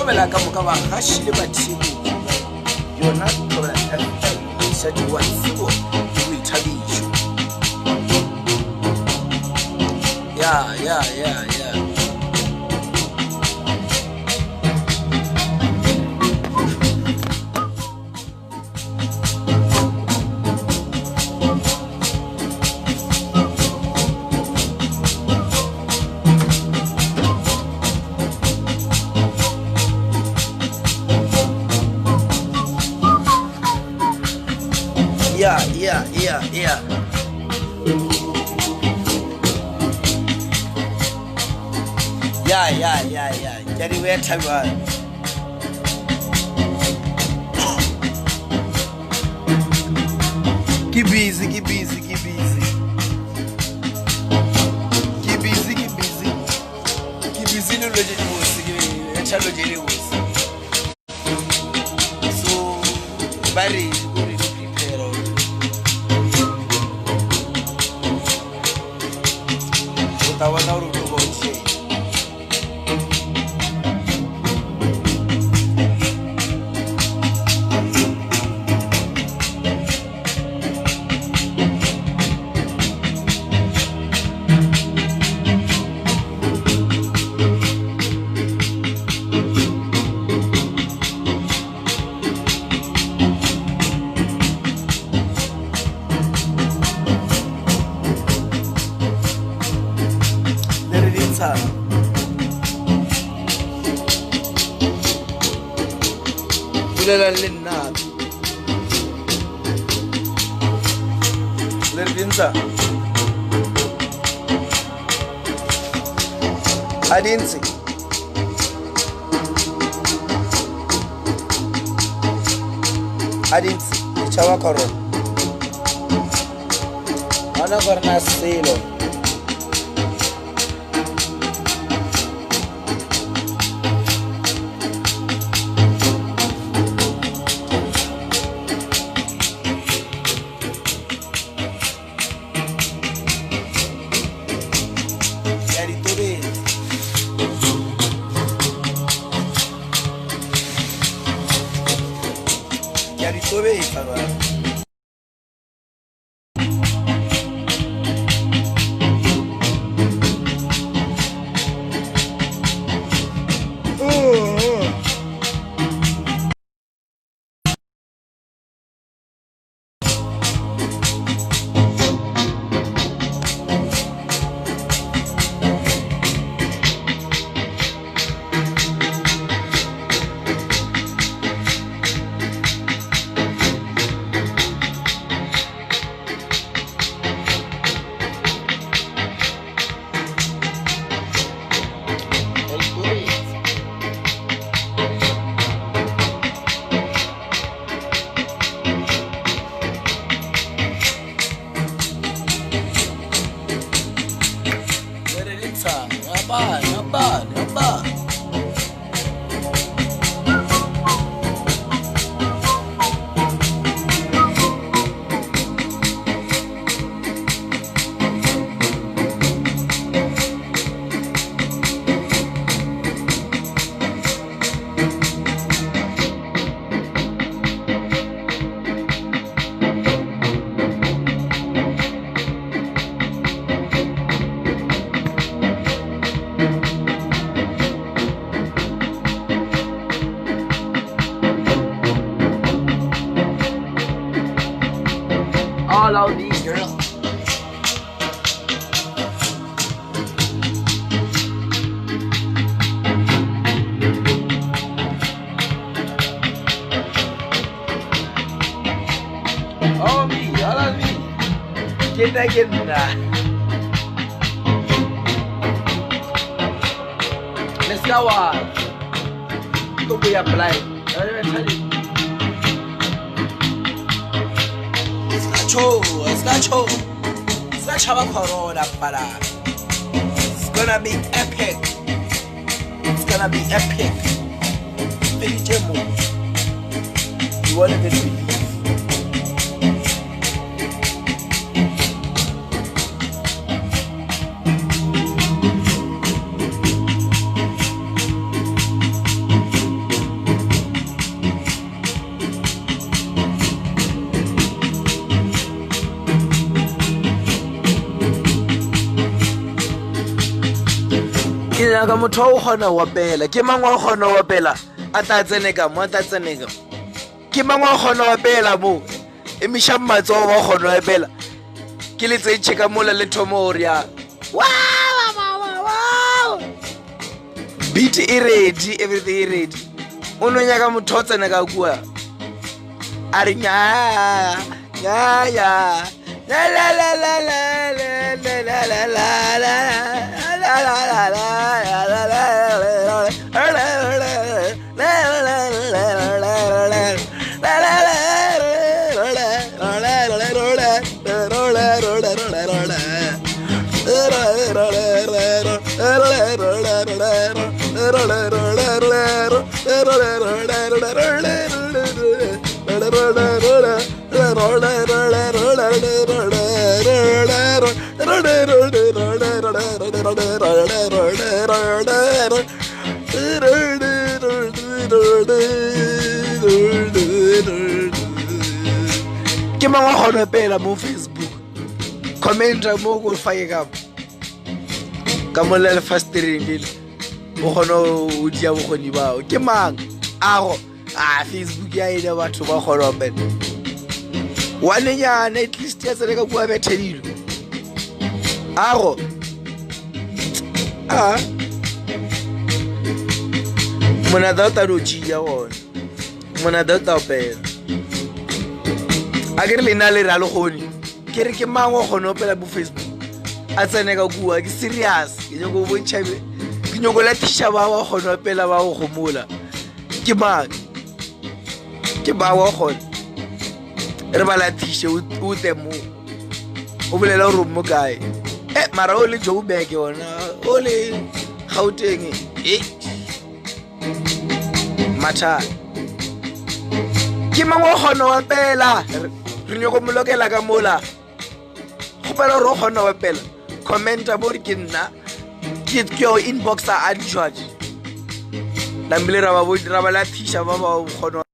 thobela ka moka ba gashile bathini yona thobela sa diwatsebo ke boithabišo ya jadi we thabiwa ke busy no loje di bosi ke tshalo je le bosi so bari go prepare o ta wana ro go bosi Bulela lenna le rinsa adinsi chawa koro ana korna selo all of these girls. Oh me, all of me. Get that. Let's go on. Go be apply. It's gonna be epic. It's gonna be epic. You wanna be ke nyaka motho o kgona ho opela ke mang wa kgona ho opela a tla tseneka mo tla tseneka ke mang wa kgona ho opela mo emisha matso wa kgona ho opela ke le tse tsheka mola le thomoria wow beat e ready everything ready uno nyaka motho o tseneka kwa ari nya la la la la la la la la ke mangwa gona pela mo Facebook commenta mo go fake ka mo le fastering le o gona o dia bogoni bao ke mang ago Facebook ya ile batho ba gona pela wane nyana at least ya tsere ka bua bethelilo ago mona data do tshia wona mona data pela a ke re lena le ralo goni ke re ke mangwe gona pela bo Facebook a tsene ka bua ke serious ke nyoko bo chabe ke nyoko la tisha ba wa gona pela ba go gomola ke mang ke ba wa gona re ba la tishe o temo o bolela ro mo kae mara o le Joburg yona o le Gauteng matha ke mangwe gona wa pela re nyoko molokela ka mola go pela ro gona wa pela commenta mo ke nna ke yo inbox a judge la mbele ra ba la tisha ba ba gona